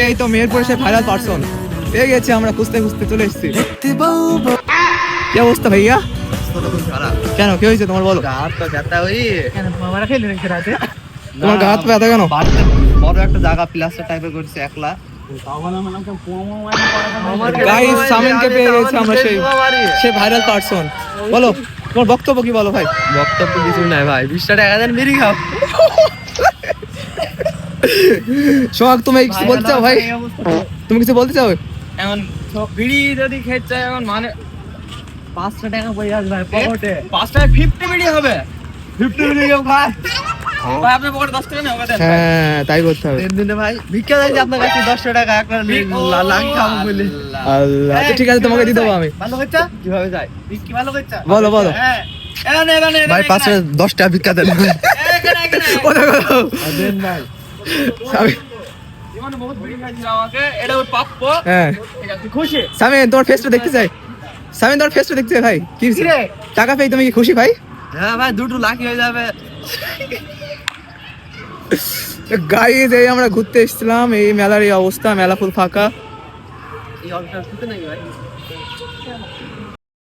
এই তো মেহেরপুরে সে viral person পেয়ে গেছে, আমরা খুঁজতে খুঁজতে চলে এসেছি। কি অবস্থা ভাইয়া? কেন কি হয়েছে তোমার বলো? তোমার গা হাত পা ব্যথা কেন? বড় একটা জায়গা প্লাস্টার টাইপের করছে একলা। গাইস সামিনকে পেয়ে গেছে আমরা, সেই ভাইরাল পারসন। বলো তোমার বক্তব্য কি বলো ভাই? বক্তব্য কিছু নাই ভাই, 20 টাকা দেন মেরি খাও। সোহাগ তুমি কিছু বলতে চাও ভাই? তুমি কিছু বলতে চাও? এখন বিড়ি যদি খেতে চাই এখন মানে 5 টাকা পয়সা আসবে পকেটে। 5 টাকা 50 বিড়ি হবে, 50 বিড়ি কেউ খায় ভাই? আপনার পকেটে 10 টাকা নেই, ওকে দেন। হ্যাঁ তাই করতে হবে। দেন দিন ভাই, ভিক্ষা চাইছি আপনার কাছে 10 টাকা একটা লাং খাবো বলে। আল্লাহ, আচ্ছা ঠিক আছে তোমাকে দিয়ে দেবো আমি। ভালো করছা কিভাবে যায় কি ভালো করছা? বলো বলো হ্যাঁ এখানে ভাই, 5 টাকা 10 টাকা ভিক্ষা দেন। এখানে ও দেখো দেন ভাই। সামিন, জীবনে বহুত বিড়ি খাইছিল আমাকে, এটা ওর প্রাপ্য। হ্যাঁ ঠিক আছে, খুশি? সামিন তোমার ফেসটা দেখতে চাই। সামিন তোমার ফেসটা দেখতে চাই ভাই। কি হয়েছে? রে? টাকা পেয়ে তুমি কি খুশি ভাই? হ্যাঁ ভাই, দুটো লাখি হয়ে যাবে। গাইস এই আমরা ঘুরতে এসেছিলাম, এই মেলার এই অবস্থা, মেলা ফুল ফাঁকা। এই অল্পটা শুতে নাকি ভাই?